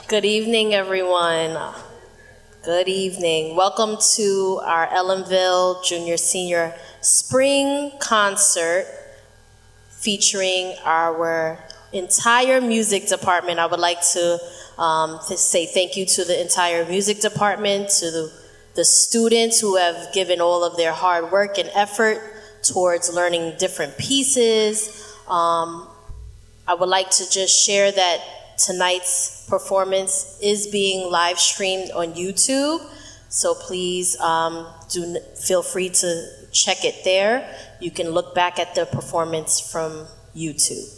Good evening, everyone. Good evening. Welcome to our Ellenville Junior Senior Spring Concert featuring our entire music department. I would like to say thank you to the entire music department, to the students who have given all of their hard work and effort towards learning different pieces. I would like to just share that tonight's performance is being live streamed on YouTube, so please feel free to check it there. You can look back at the performance from YouTube.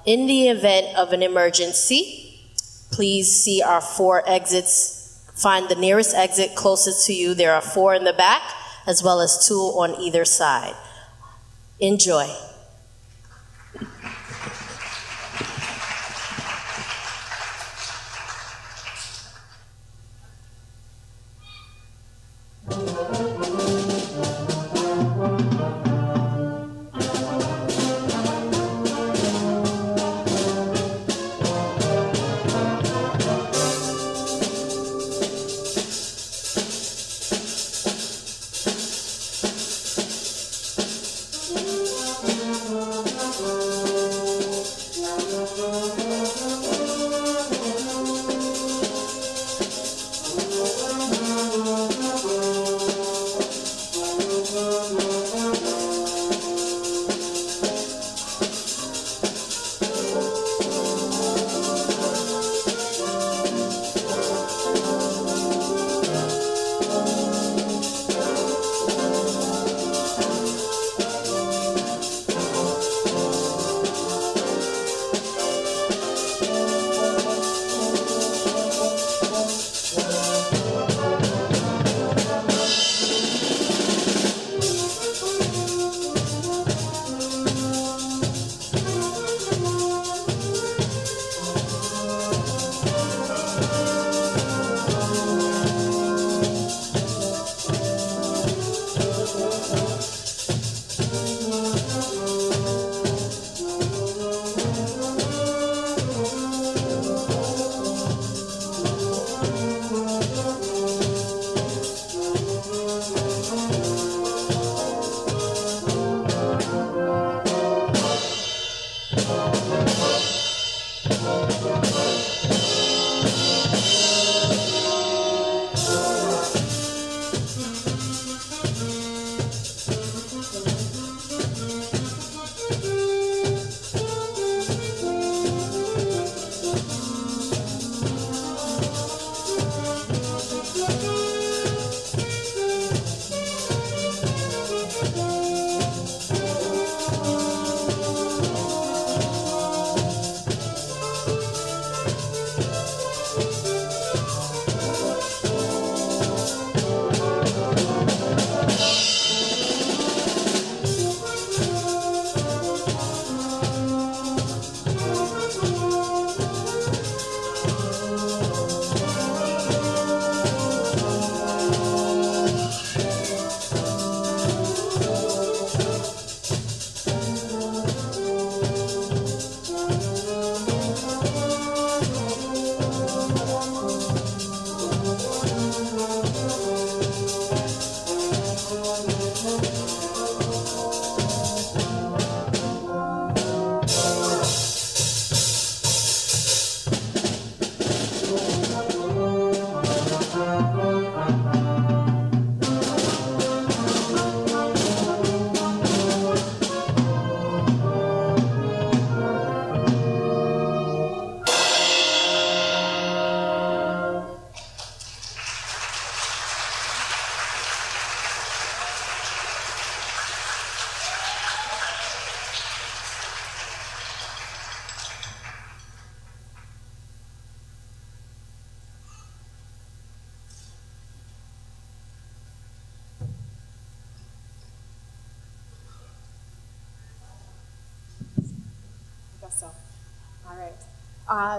In the event of an emergency, please see our 4 exits. Find the nearest exit closest to you. There are 4 in the back, as well as 2 on either side. Enjoy.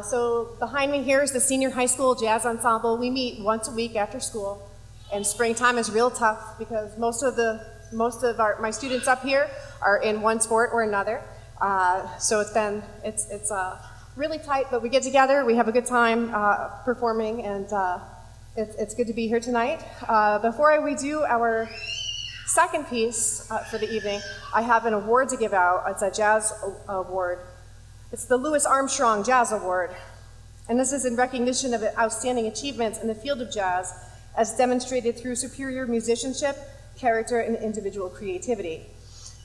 So behind me here is the Senior High School Jazz Ensemble. We meet once a week after school, and springtime is real tough because most of my students up here are in one sport or another. So it's a really tight, but we get together, we have a good time performing, and it's good to be here tonight. Before we do our second piece for the evening, I have an award to give out. It's a jazz award. It's the Louis Armstrong Jazz Award, and this is in recognition of outstanding achievements in the field of jazz as demonstrated through superior musicianship, character, and individual creativity.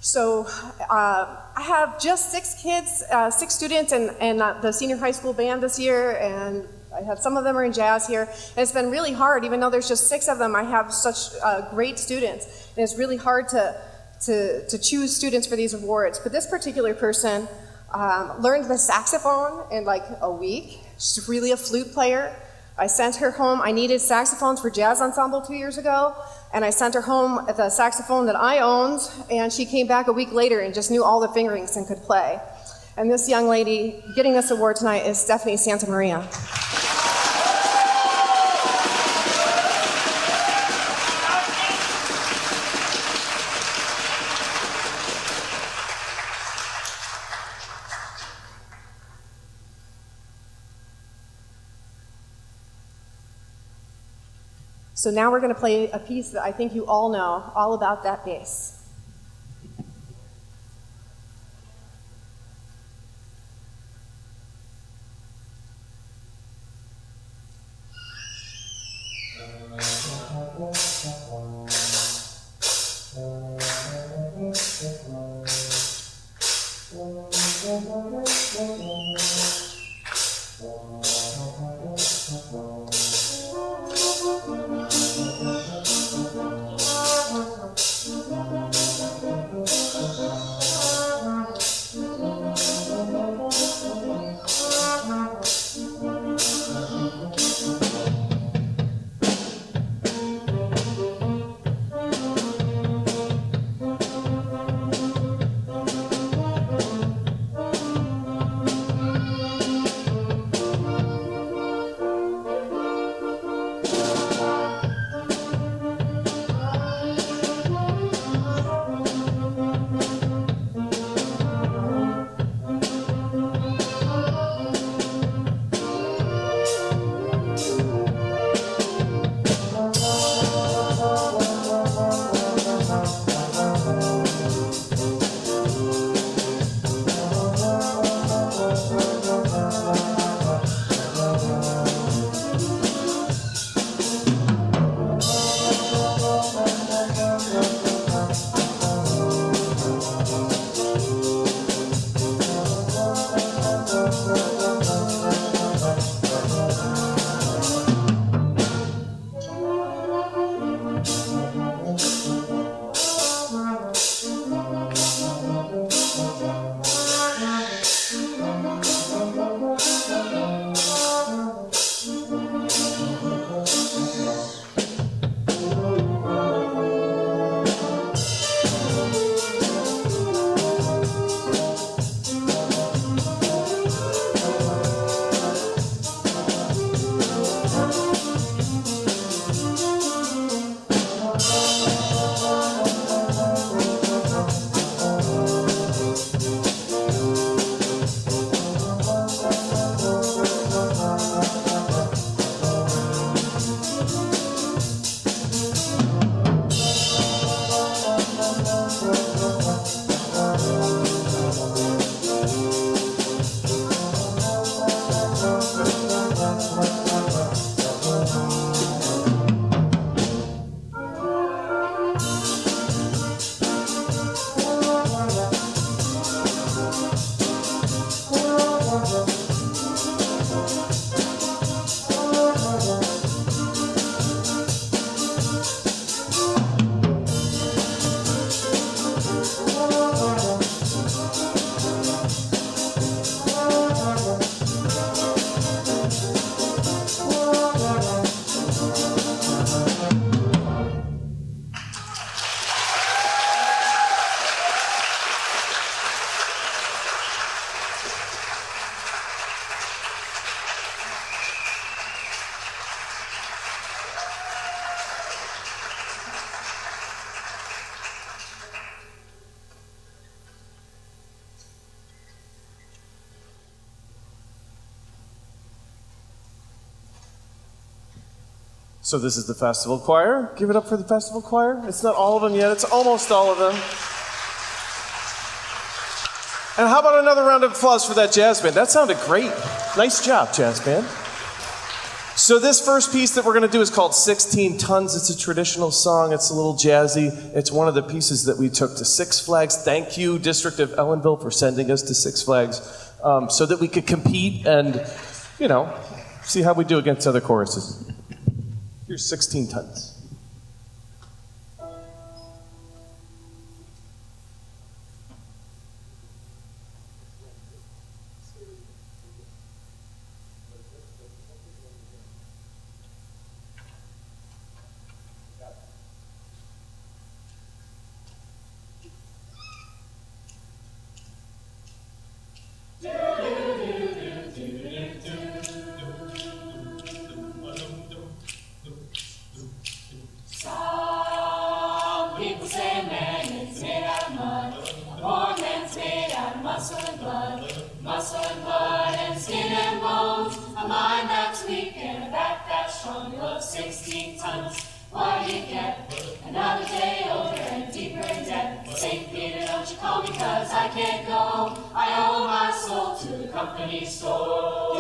So I have just 6 kids, 6 students in the senior high school band this year, and I have some of them are in jazz here. And it's been really hard, even though there's just 6 of them, I have such great students, and it's really hard to choose students for these awards. But this particular person learned the saxophone in like a week. She's really a flute player. I sent her home. I needed saxophones for jazz ensemble 2 years ago, and I sent her home the saxophone that I owned, and she came back a week later and just knew all the fingerings and could play. And this young lady getting this award tonight is Stephanie Santamaria. So now we're going to play a piece that I think you all know, all about that bass. So this is the festival choir. Give it up for the festival choir. It's not all of them yet. It's almost all of them. And how about another round of applause for that jazz band? That sounded great. Nice job, jazz band. So this first piece that we're going to do is called 16 Tons. It's a traditional song. It's a little jazzy. It's one of the pieces that we took to Six Flags. Thank you, District of Ellenville, for sending us to Six Flags so that we could compete and, you know, see how we do against other choruses. Here's 16 Tons. Muscle and blood and skin and bones, a mind that's weak and a back that's strong. You love 16 tons, what do you get? Another day older and deeper in debt. St. Peter, don't you call me 'cause I can't go. I owe my soul to the company store.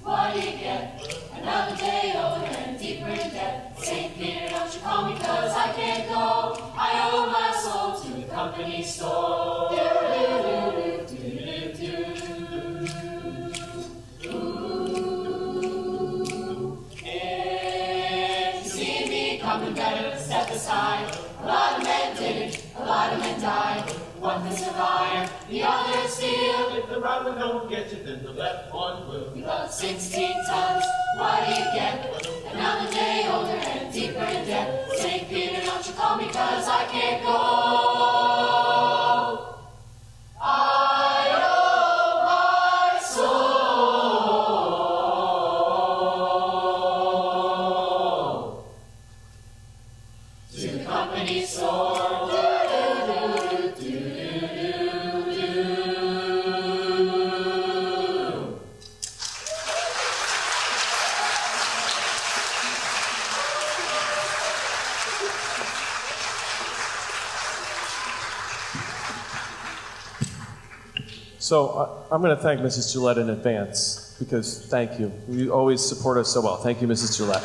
What do you get? Another day older and deeper in debt. St. Peter, don't you call me 'cause I can't go. I owe my soul to the company store. If you see me coming, better step aside. A lot of men did it, a lot of men died. One can survive, the other steal. If the right one don't get you, then the left one will. You got 16 tons, what do you get? Another day older and deeper in debt. St. Peter, don't you call me 'cause I can't go. I owe my soul to the company store. So I'm going to thank Mrs. Gillette in advance because thank you. You always support us so well. Thank you, Mrs. Gillette.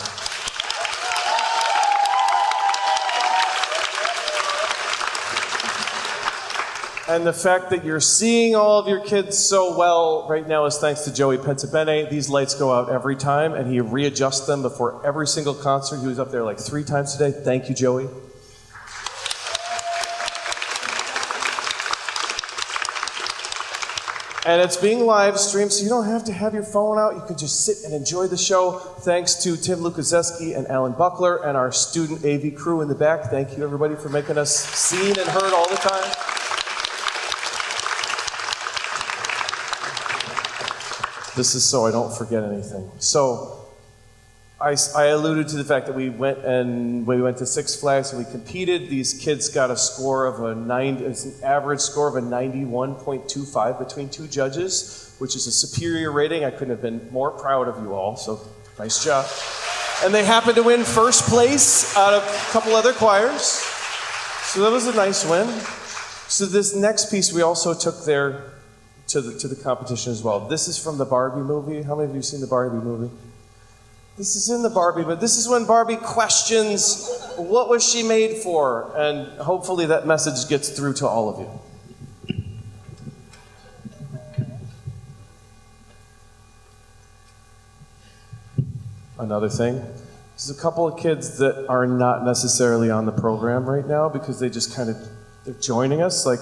And the fact that you're seeing all of your kids so well right now is thanks to Joey Pentabene. These lights go out every time, and he readjusts them before every single concert. He was up there like 3 times today. Thank you, Joey. And it's being live streamed, so you don't have to have your phone out. You can just sit and enjoy the show. Thanks to Tim Lukazeski and Alan Buckler and our student AV crew in the back. Thank you, everybody, for making us seen and heard all the time. This is so I don't forget anything. So I alluded to the fact that we went to Six Flags and we competed. These kids got a score of an average score of a 91.25 between 2 judges, which is a superior rating. I couldn't have been more proud of you all, so nice job. And they happened to win first place out of a couple other choirs. So that was a nice win. So this next piece we also took there to the competition as well. This is from the Barbie movie. How many of you have seen the Barbie movie? This is in the Barbie, but this is when Barbie questions what was she made for, and hopefully that message gets through to all of you. Another thing, there's a couple of kids that are not necessarily on the program right now because they just they're joining us. Like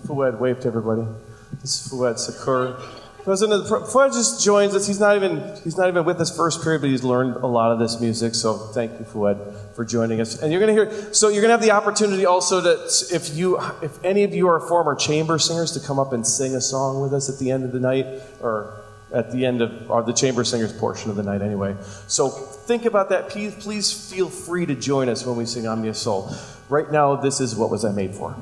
Fouad, wave to everybody. This is Fouad Sakur. Fouad just joins us. He's not even with us first period, but he's learned a lot of this music. So thank you, Fouad, for joining us. And you're going to have the opportunity also to, if any of you are former chamber singers, to come up and sing a song with us at the end of the night, or at the end of the chamber singers portion of the night anyway. So think about that. Please feel free to join us when we sing Omnia Soul. Right now, this is What Was I Made For?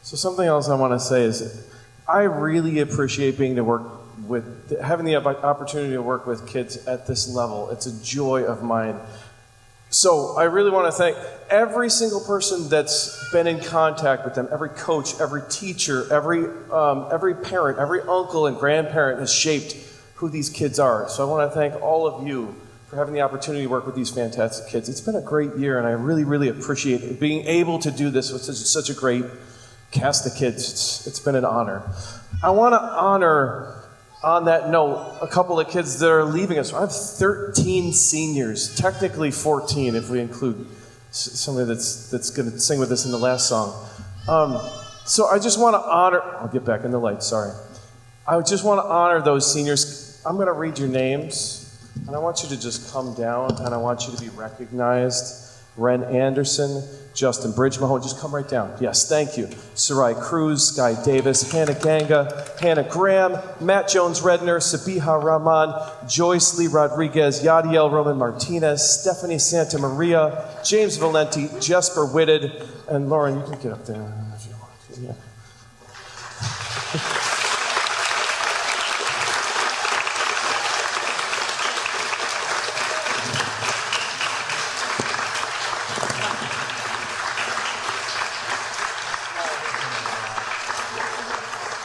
So something else I want to say is I really appreciate having the opportunity to work with kids at this level. It's a joy of mine. So I really want to thank every single person that's been in contact with them, every coach, every teacher, every parent, every uncle and grandparent has shaped who these kids are. So I want to thank all of you for having the opportunity to work with these fantastic kids. It's been a great year, and I really, really appreciate being able to do this with such a great cast of kids. It's been an honor. I want to honor, on that note, a couple of kids that are leaving us. I have 13 seniors, technically 14 if we include somebody that's going to sing with us in the last song. So I just want to honor, I'll get back in the light, sorry. I just want to honor those seniors. I'm going to read your names, and I want you to just come down, and I want you to be recognized. Ren Anderson, Justin Bridge-Mahone, just come right down. Yes, thank you. Sarai Cruz, Sky Davis, Hannah Ganga, Hannah Graham, Matt Jones-Redner, Sabiha Rahman, Joyce Lee Rodriguez, Yadiel Roman Martinez, Stephanie Santa Maria, James Valenti, Jesper Whitted, and Lauren, you can get up there if you want to. Yeah.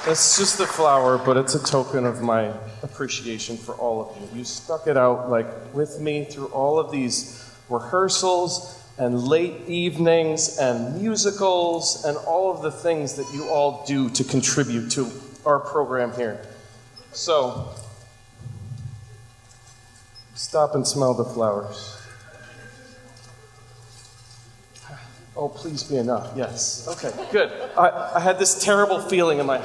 It's just a flower, but it's a token of my appreciation for all of you. You stuck it out with me through all of these rehearsals and late evenings and musicals and all of the things that you all do to contribute to our program here. So, stop and smell the flowers. Oh, please be enough. Yes. Okay, good. I had this terrible feeling in my...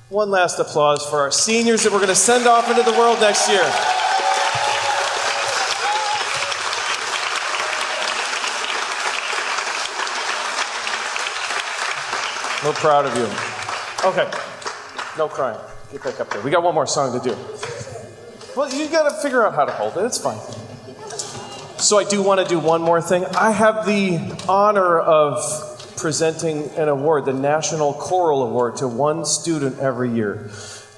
One last applause for our seniors that we're going to send off into the world next year. We're proud of you. Okay, no crying. Get back up there. We got one more song to do. Well, you got to figure out how to hold it. It's fine. So I do want to do one more thing. I have the honor of presenting an award, the National Choral Award, to one student every year.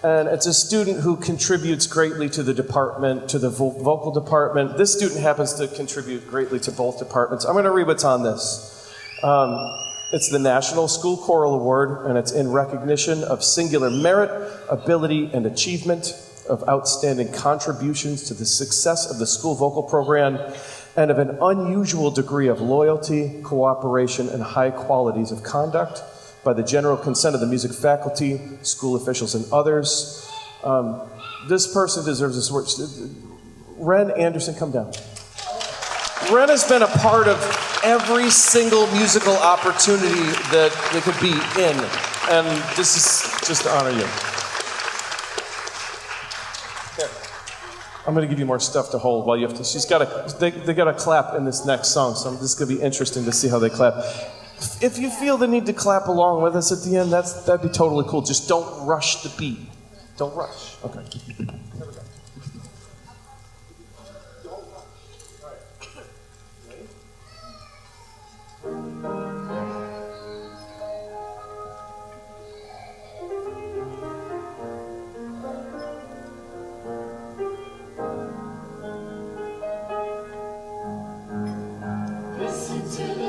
And it's a student who contributes greatly to the department, to the vocal department. This student happens to contribute greatly to both departments. I'm going to read what's on this. It's the National School Choral Award, and it's in recognition of singular merit, ability, and achievement, of outstanding contributions to the success of the school vocal program, and of an unusual degree of loyalty, cooperation, and high qualities of conduct by the general consent of the music faculty, school officials, and others. This person deserves this award. Ren Anderson, come down. Ren has been a part of every single musical opportunity that they could be in, and this is just to honor you. I'm going to give you more stuff to hold while you have to. They got to clap in this next song, so this is going to be interesting to see how they clap. If you feel the need to clap along with us at the end, that'd be totally cool. Just don't rush the beat. Don't rush. Okay. Here we go.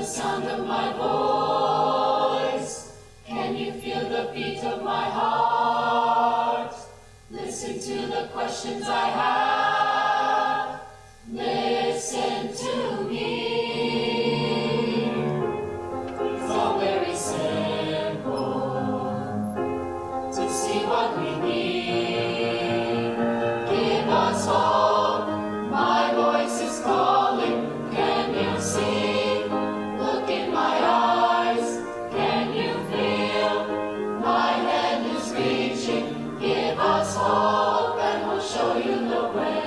Sound of my voice, can you feel the beat of my heart? Listen to the questions I have, listen to me. It's all very simple to see what we need. Give us hope, my voice is calling, can you see? Hope, and we'll show you the way.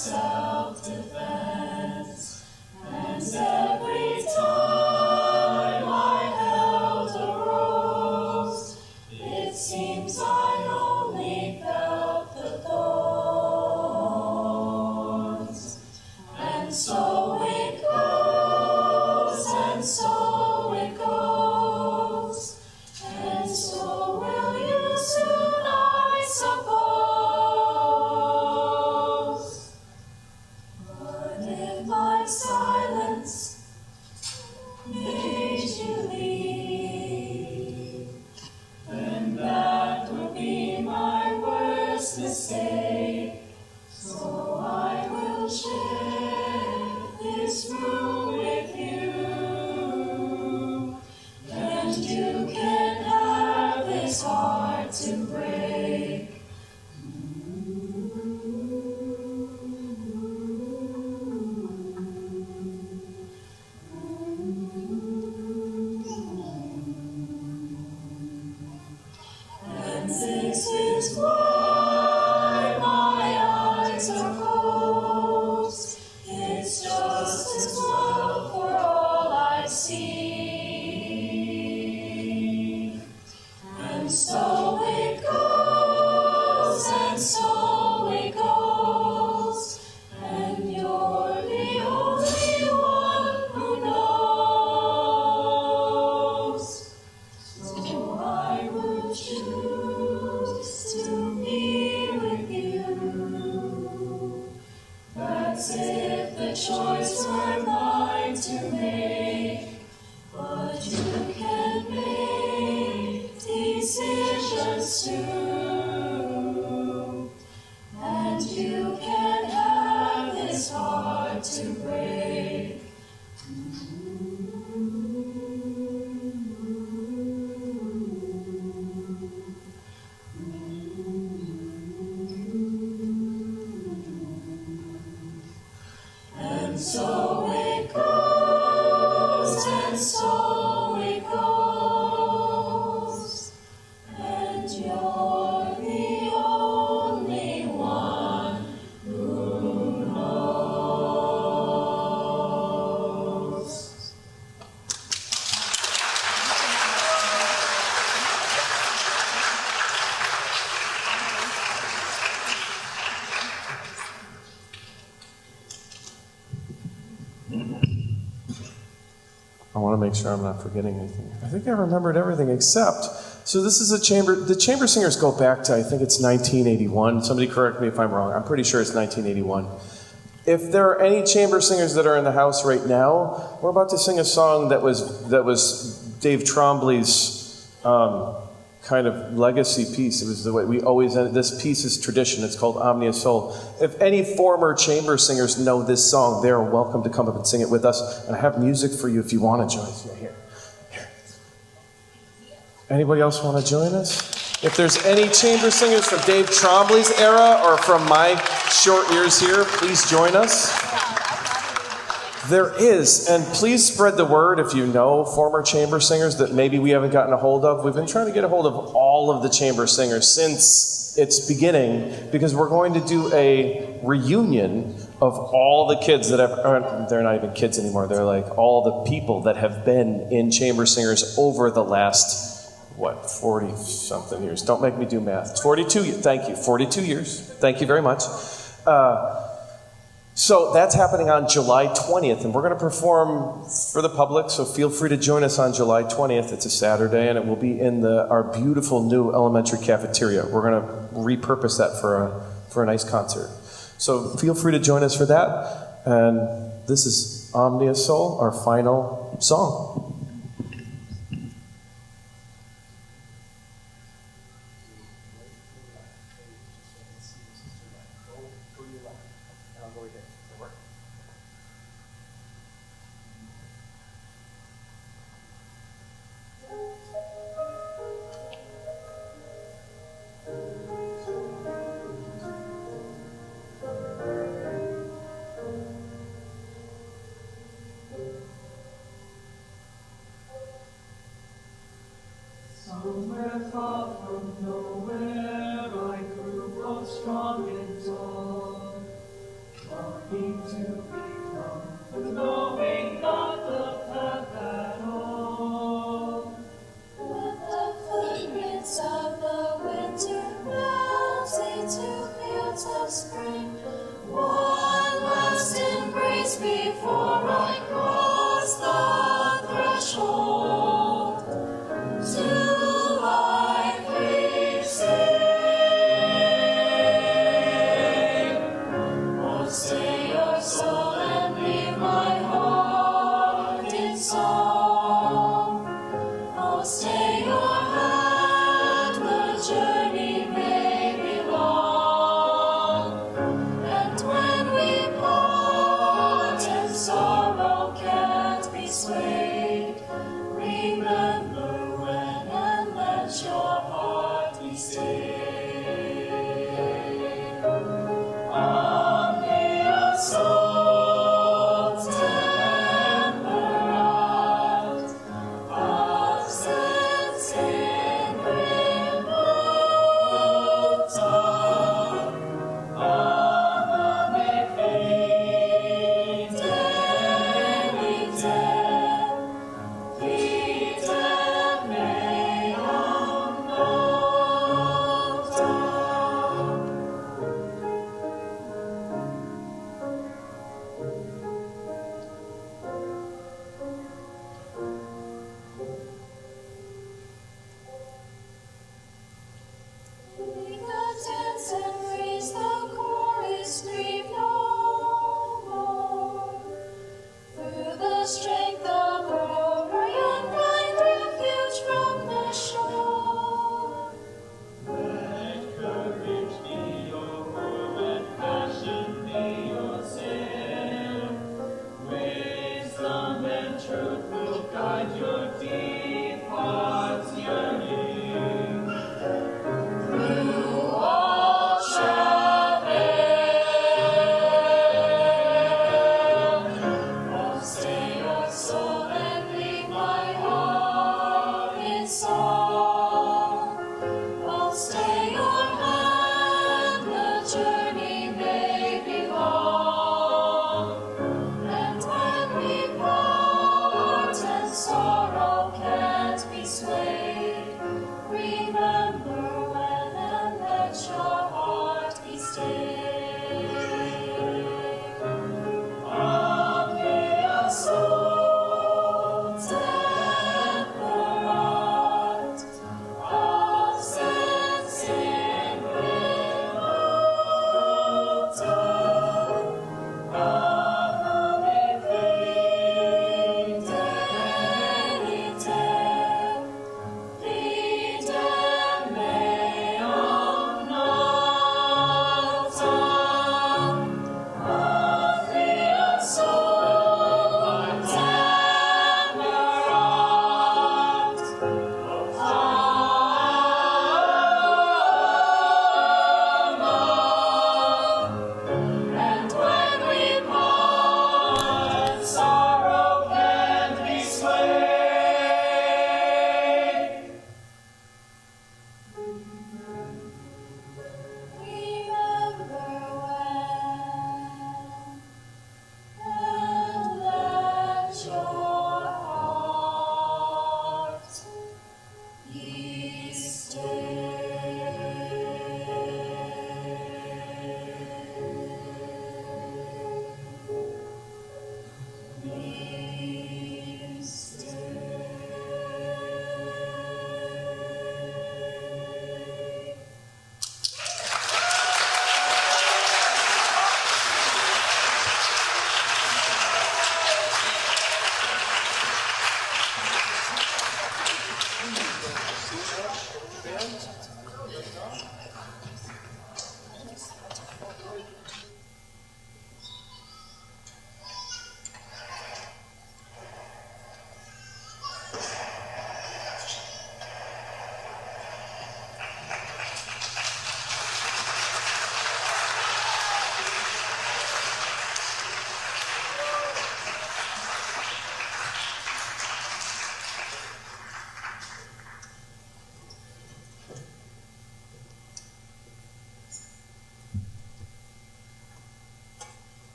self-defense. And every time I held a rose, it seems I only felt the thorns. And so it goes, and so it goes, and so will you soon, I suppose. But if my silence made you leave, then that would be my worst mistake. So I will share this room with you, and you can have this heart to break. And this is why my eyes are closed. It's just as well for all I see. And so it goes, and so it goes, and you're the only one who knows. So I will choose to be with you. That's if the choice were mine to make. But you can make decisions too. And you can have this heart to break. And so it goes, and so it goes, and you're the only one who knows. I want to make sure I'm not forgetting anything. I think I remembered everything except, so this is the chamber singers go back to, I think it's 1981. Somebody correct me if I'm wrong. I'm pretty sure it's 1981. If there are any chamber singers that are in the house right now, we're about to sing a song that was Dave Trombley's kind of legacy piece. It was the way we always ended. This piece is tradition. It's called Omnia Soul. If any former chamber singers know this song, they're welcome to come up and sing it with us. And I have music for you if you want to join us. Here. Anybody else want to join us? If there's any chamber singers from Dave Trombley's era or from my short years here, please join us. There is, and please spread the word if you know former chamber singers that maybe we haven't gotten a hold of. We've been trying to get a hold of all of the chamber singers since its beginning because we're going to do a reunion of all the kids that have, they're not even kids anymore, they're like all the people that have been in chamber singers over the last 40-something years. Don't make me do math. 42, thank you, 42 years. Thank you very much. So that's happening on July 20th, and we're going to perform for the public, so feel free to join us on July 20th. It's a Saturday, and it will be in our beautiful new elementary cafeteria. We're going to repurpose that for a nice concert. So feel free to join us for that, and this is Omnia Soul, our final song. Somewhere far from nowhere I grew both strong and tall. knowing not the path at all. With the footprints of the winter melts into fields of spring, one last embrace before I cross the threshold to life we sing. Oh, stay your soul and leave my heart in song. Oh, stay your hand, the journey may be long. And when we part in sorrow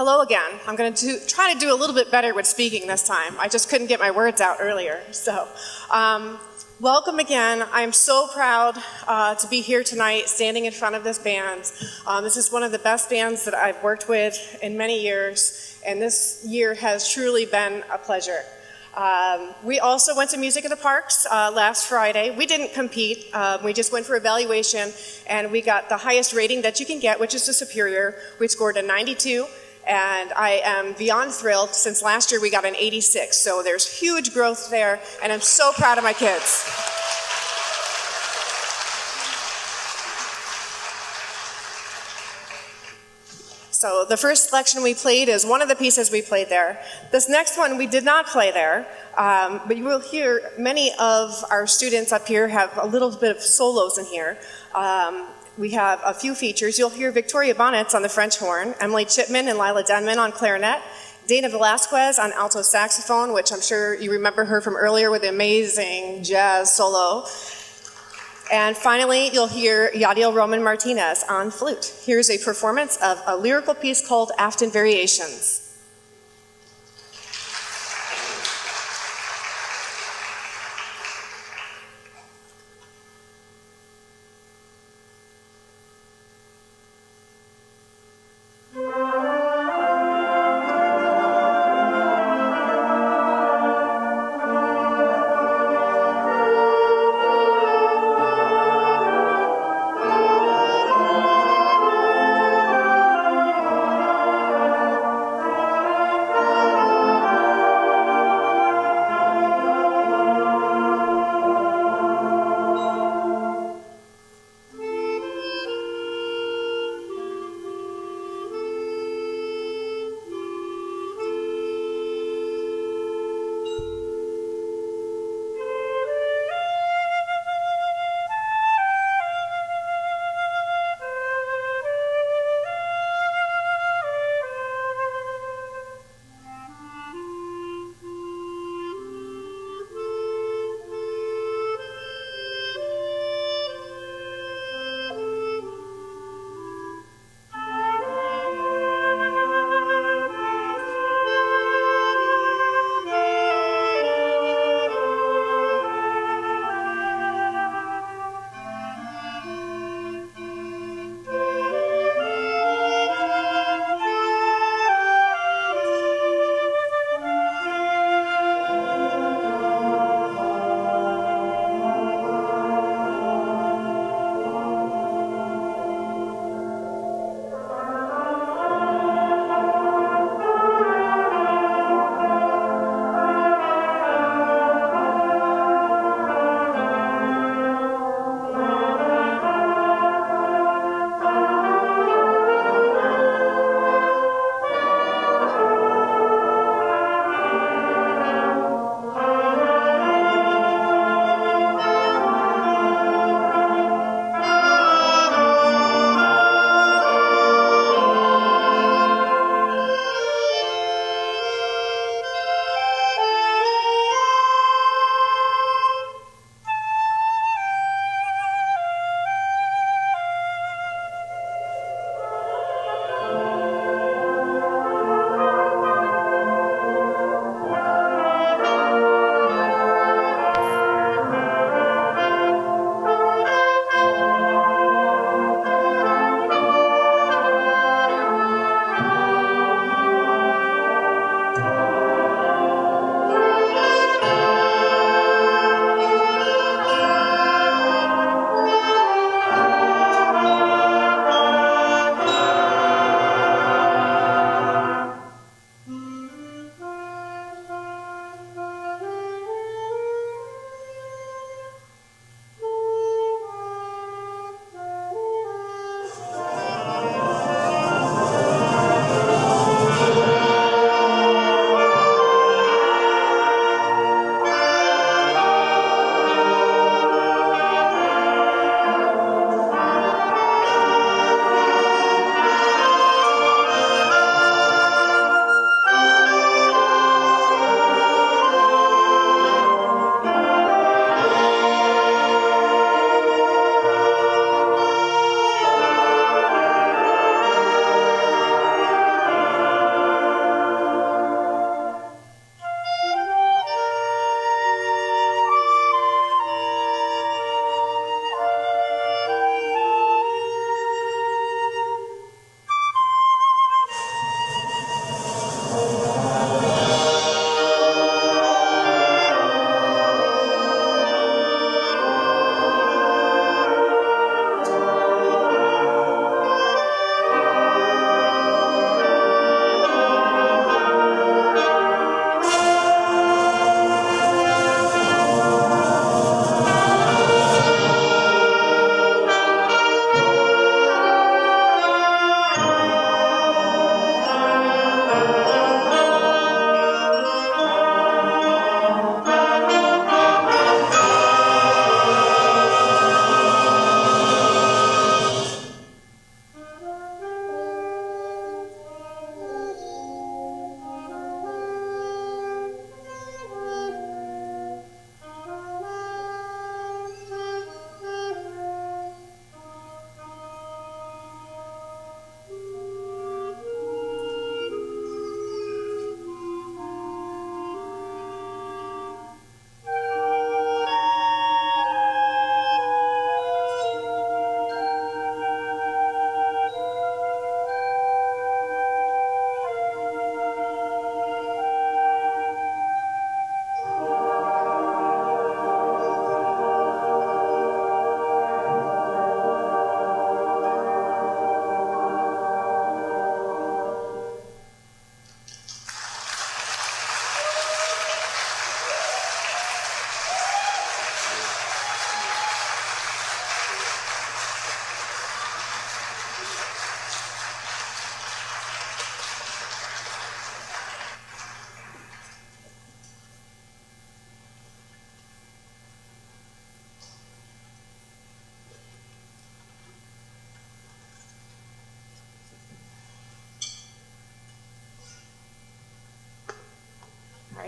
Hello again. I'm going to try to do a little bit better with speaking this time. I just couldn't get my words out earlier. So, welcome again. I'm so proud to be here tonight standing in front of this band. This is one of the best bands that I've worked with in many years, and this year has truly been a pleasure. We also went to Music in the Parks last Friday. We didn't compete. We just went for evaluation, and we got the highest rating that you can get, which is the Superior. We scored a 92. And I am beyond thrilled. Since last year we got an 86, so there's huge growth there, and I'm so proud of my kids. So the first selection we played is one of the pieces we played there. This next one we did not play there, but you will hear many of our students up here have a little bit of solos in here. We have a few features. You'll hear Victoria Bonnets on the French horn, Emily Chipman and Lila Denman on clarinet, Dana Velasquez on alto saxophone, which I'm sure you remember her from earlier with the amazing jazz solo. And finally, you'll hear Yadiel Roman Martinez on flute. Here's a performance of a lyrical piece called Afton Variations.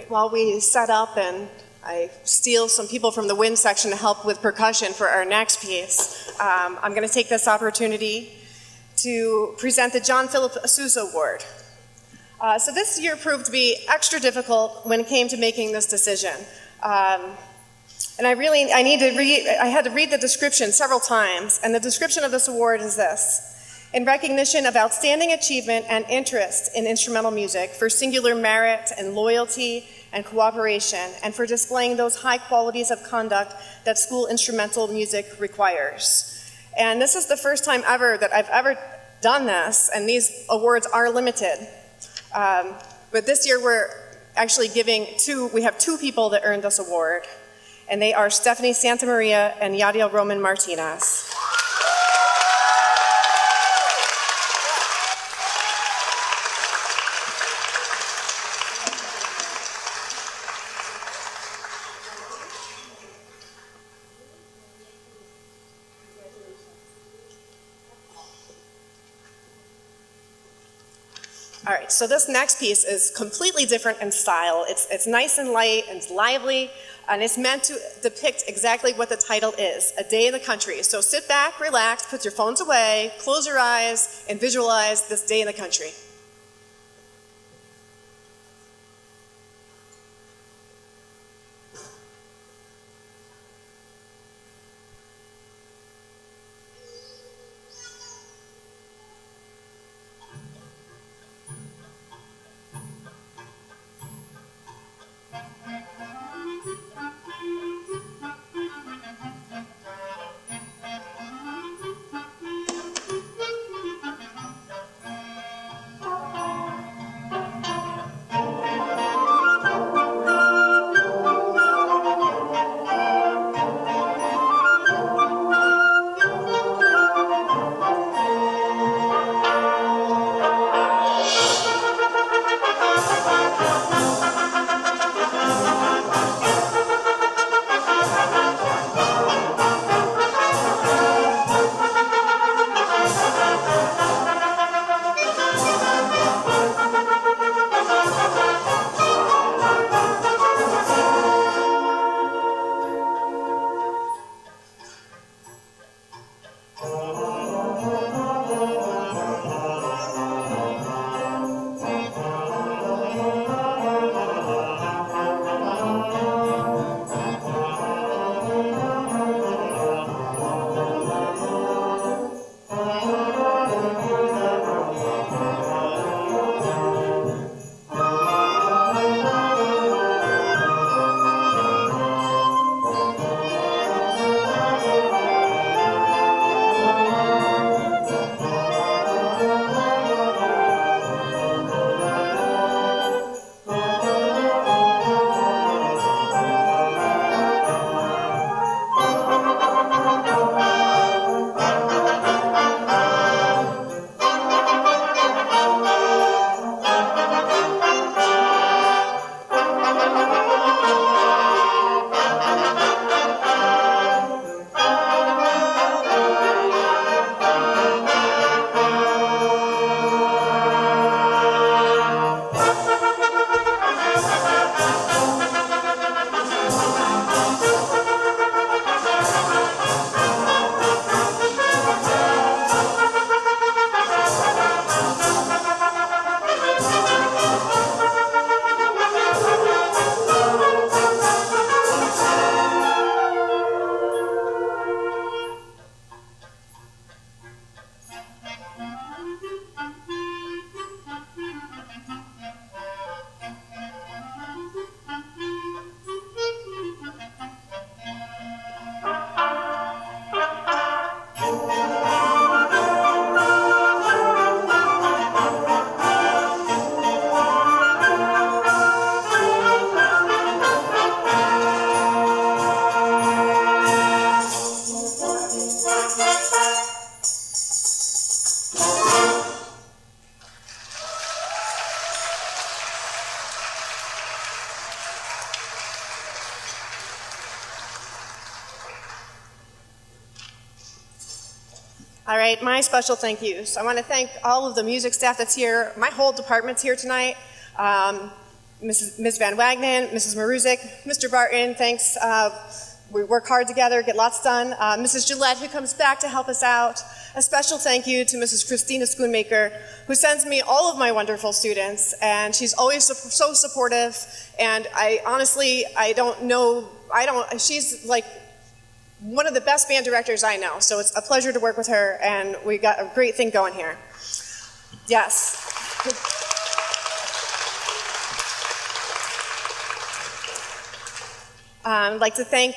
While we set up and I steal some people from the wind section to help with percussion for our next piece, I'm going to take this opportunity to present the John Philip Sousa Award. So this year proved to be extra difficult when it came to making this decision. And I had to read the description several times, and the description of this award is this: in recognition of outstanding achievement and interest in instrumental music, for singular merit and loyalty and cooperation, and for displaying those high qualities of conduct that school instrumental music requires. And this is the first time ever that I've ever done this, and these awards are limited. But this year we're actually we have two people that earned this award, and they are Stephanie Santamaria and Yadiel Roman Martinez. All right, so this next piece is completely different in style. It's nice and light and lively, and it's meant to depict exactly what the title is, A Day in the Country. So sit back, relax, put your phones away, close your eyes, and visualize this day in the country. All right, my special thank yous. I want to thank all of the music staff that's here. My whole department's here tonight. Ms. Van Wagnen, Mrs. Maruzik, Mr. Barton, thanks. We work hard together, get lots done. Mrs. Gillette, who comes back to help us out. A special thank you to Mrs. Christina Schoonmaker, who sends me all of my wonderful students, and she's always so supportive. And she's like one of the best band directors I know, so it's a pleasure to work with her, and we got a great thing going here. Yes. I'd like to thank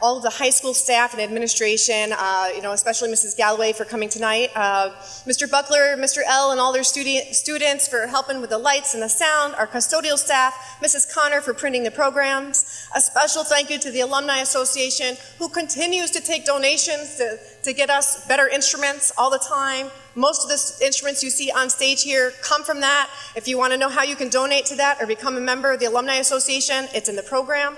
all of the high school staff and administration, especially Mrs. Galloway for coming tonight, Mr. Buckler, Mr. L, and all their students for helping with the lights and the sound, our custodial staff, Mrs. Connor for printing the programs. A special thank you to the Alumni Association, who continues to take donations to get us better instruments all the time. Most of the instruments you see on stage here come from that. If you want to know how you can donate to that or become a member of the Alumni Association, it's in the program.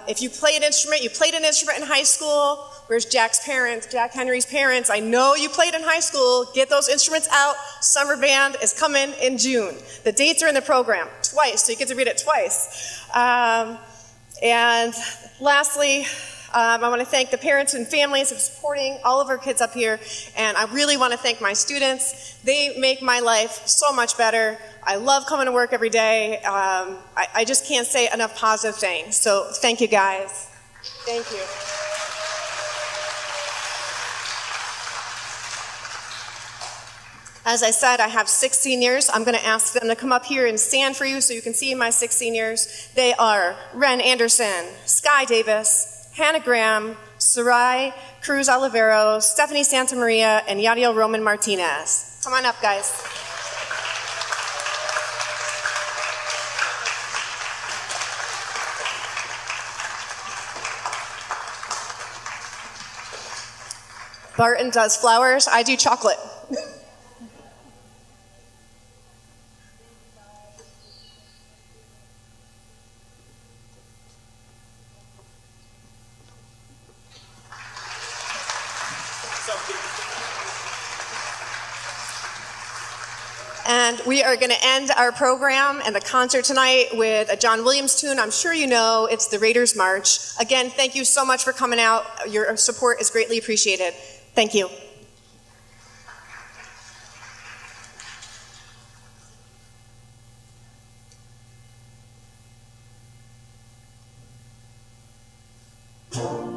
If you play an instrument, you played an instrument in high school. Where's Jack's parents, Jack Henry's parents? I know you played in high school. Get those instruments out. Summer band is coming in June. The dates are in the program twice, so you get to read it twice. And lastly, I want to thank the parents and families of supporting all of our kids up here, and I really want to thank my students. They make my life so much better. I love coming to work every day. I just can't say enough positive things. So thank you, guys. Thank you. As I said, I have 6 seniors. I'm going to ask them to come up here and stand for you so you can see my 6 seniors. They are Ren Anderson, Sky Davis, Hannah Graham, Sarai Cruz Olivero, Stephanie Santamaria, and Yadiel Roman Martinez. Come on up, guys. Barton does flowers, I do chocolate. And we are going to end our program and the concert tonight with a John Williams tune. I'm sure you know, it's the Raiders March. Again, thank you so much for coming out. Your support is greatly appreciated. Thank you. Thank you.